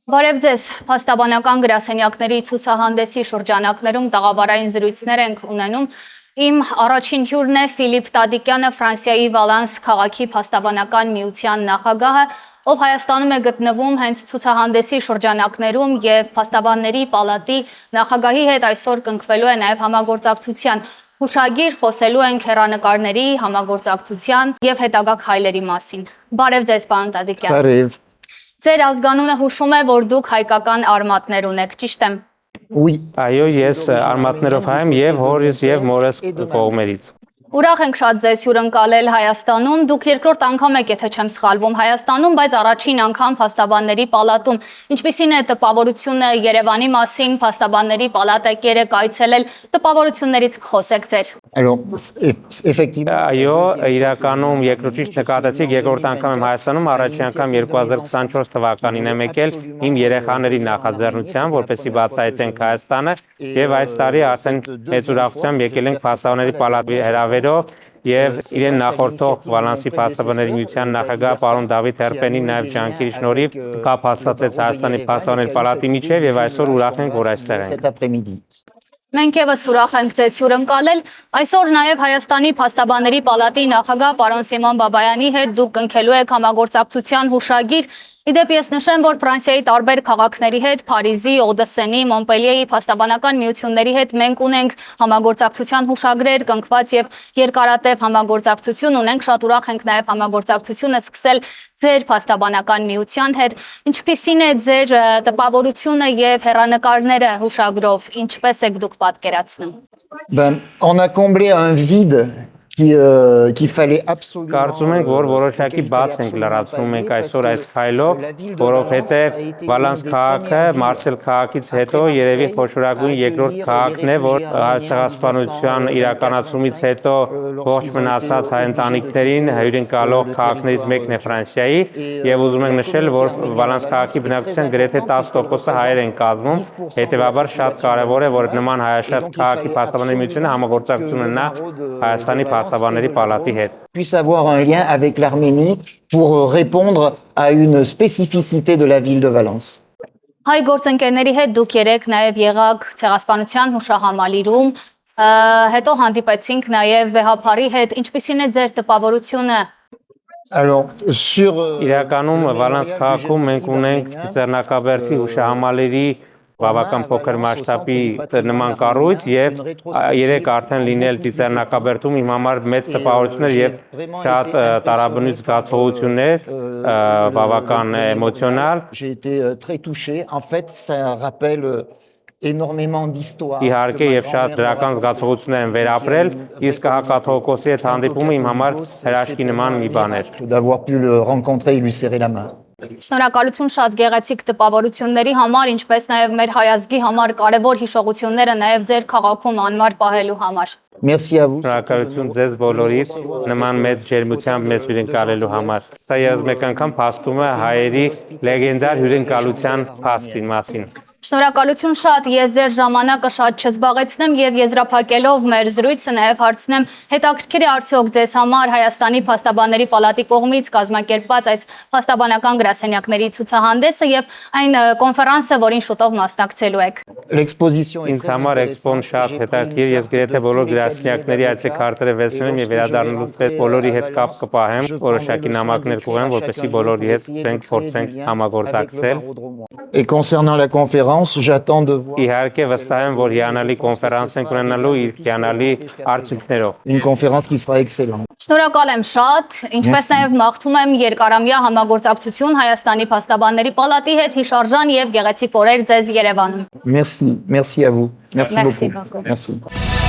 Բարև ձեզ, փաստաբանական գրասենյակների ցուցահանդեսի շրջանակներում տաղավարային զրույցներ ենք ունենում։ Իմ առաջին հյուրն է Ֆիլիպ Տադիկյանը, Ֆրանսիայի Վալանս քաղաքի փաստաբանական միության նախագահը, ով Հայաստանում է գտնվում հենց ցուցահանդեսի շրջանակներում եւ փաստաբանների պալատի նախագահի հետ այսօր կնքվելու է նաեւ համագործակցության հուշագիր, խոսելու ենք հեռանկարների համագործակցության եւ հետագա քայլերի մասին։ Բարև ձեզ, պարոն Տադիկյան։ Բարև։ Ձեր ազգանունը հուշում է, որ դուք հայկական արմատներ ունեք, ճիշտ եմ։ Oui. Այո, ես արմատներով հայ եմ եւ հորս եւ մորս կողմերից։ Ուրախ ենք շատ ձեզ հյուրընկալել Հայաստանում։ Դուք երկրորդ անգամ եք, եթե չեմ սխալվում, Հայաստանում, բայց առաջին անգամ փաստաբանների պալատում։ Ինչպիսին է տպավորությունը Երևանի մասին, փաստաբանների պալատ եք երեք այցելել, տպավորություններից կխոսեք ձեր։ Alors, effectivement. Այո, իրականում երկրորդ ճիշտ նկատեցիք, երկրորդ անգամ եմ Հայաստանում, առաջին անգամ 2024 թվականին եմ եկել իմ երեխաների նախաձեռնությամբ, որպեսզի բացահայտենք Հայաստանը, եւ այս տարի արդեն մեծ ուրախությամբ եկել ենք փաստաբանների պալատի հրավերով եւ իրեն նախորդող Վալանսի փաստաբանների միության նախագահ պարոն Դավիթ Հերպենի նաեւ ջանքերի շնորհիվ կապ հաստատեց Հայաստանի փաստաբանների պալատի միջև եւ այսօր ուրախ ենք, որ այստեղ ենք։ Cet après-midi. Մենք եւս ուրախ ենք ձեզ հյուրընկալել։ Այսօր նաեւ Հայաստանի փաստաբանների պալատի նախագահ պարոն Սիմոն Բաբայանի հետ դուք կնքելու եք համագործակցության հուշագիր։ Իդեպ ես նշեմ, որ Ֆրանսիայի տարբեր քաղաքների հետ, Փարիզի, Օդեսենի, Մոնպելիեի փաստաբանական միությունների հետ մենք ունենք համագործակցության հուշագրեր, կնքված եւ երկարատև համագործակցություն ունենք, շատ ուրախ ենք նաեւ համագործակցությունը սկսել ձեր փաստաբանական միության հետ։ Ինչպիսին է ձեր տպավորությունը եւ հեռանկարները հուշագրով, ինչպես եք դուք պատկերացնում։ Ben, on a comblé un vide qu'il fallait absolument. Կարծում ենք, որ որոշակի բաց ենք լրացնում ենք այսօր այս քայլով, որովհետև Վալանս քաղաքը Մարսել քաղաքից հետո երևի խոշորագույն երկրորդ քաղաքն է, որ ցեղասպանության իրականացումից հետո ողջ մնացած հայ ընտանիքներին հյուրընկալող քաղաքներից մեկն է Ֆրանսիայի, եւ ուզում ենք նշել, որ Վալանս քաղաքի բնակչության գրեթե 10%-ը հայեր են կազմում, հետեւաբար շատ կարեւոր է, որ նման հայաշատ քաղաքի փաստաբանների միությունը համագործակցություն ունենա Հայաստանի փաստաբանների պալատի հետ։ Puisse avoir un lien avec l'Arménie pour répondre à une spécificité de la ville de Valence. Հայ գործընկերների հետ դուք երեք նաեւ եղաք ցեղասպանության հուշահամալիրում, հետո հանդիպեցինք նաեւ վեհապարի հետ, ինչպիսին է ձեր տպավորությունը։ Alors, sur Իրականում Վալանս քաղաքում մենք ունենք Ծերնակաբերդի հուշահամալիրի բավական փոքր մասշտաբի նման կառույց եւ երեք արդեն լինել Ծերնակաբերդում իմ համար մեծ տպավորություն էր եւ շատ տարաբնույթ զգացողություններ, բավական էմոցիոնալ։ j'ai été très touché. En fait, ça rappelle énormément d'histoire. Իհարկե եւ շատ դրական զգացողություններ են վերապրել, իսկ հակաթողոքոսի հետ հանդիպումը իմ համար հրաշքի նման մի բան էր։ D'avoir pu le rencontrer et lui serrer la main. Շնորհակալություն շատ գեղեցիկ տպավորությունների համար, ինչպես նաև մեր հայազգի համար կարևոր հիշողությունները նաև ձեր քաղաքում անմար պահելու համար։ Merci à vous. Շնորհակալություն ձեզ բոլորից նման մեծ ջերմությամբ մեզ հյուրընկալելու համար։ Սա եւս մեկ անգամ փաստում է հայերի լեգենդար հյուրընկալության փաստին մասին։ Շնորհակալություն շատ, ես ձեր ժամանակը շատ չզբաղեցնեմ եւ եզրափակելով մեր զրույցը նաև հարցնեմ, հետաքրքիր է արդյոք ձեզ համար Հայաստանի փաստաբանների պալատի կողմից կազմակերպված այս փաստաբանական գրասենյակների ցուցահանդեսը եւ այն կոնֆերանսը, որին շուտով մասնակցելու եք։ L'exposition est Ինձ համար էքսպոն շատ հետաքրքիր, ես գրեթե բոլոր գրասենյակների այցեքարտերը վերցնում եւ վերադառնալուց պետք բոլորի հետ կապ կպահեմ, որոշակի նամակներ կուղեմ, որպեսզի բոլորի հետ փորձենք համագործակցել։ Et concernant la conférence, j'attends de voir Իհարկե վստահ եմ, որ հիանալի կոնֆերանս ենք ունենալու իր հիանալի արդյունքներով։ une conférence qui sera excellente. Շնորհակալ եմ շատ, ինչպես նաև մաղթում եմ երկարամյա համագործակցություն Հայաստանի փաստաբանների պալատի հետ, հիշարժան եւ գեղեցիկ օրեր ձեզ Երևանում։ Merci à vous. Merci Merci beaucoup. beaucoup. Merci.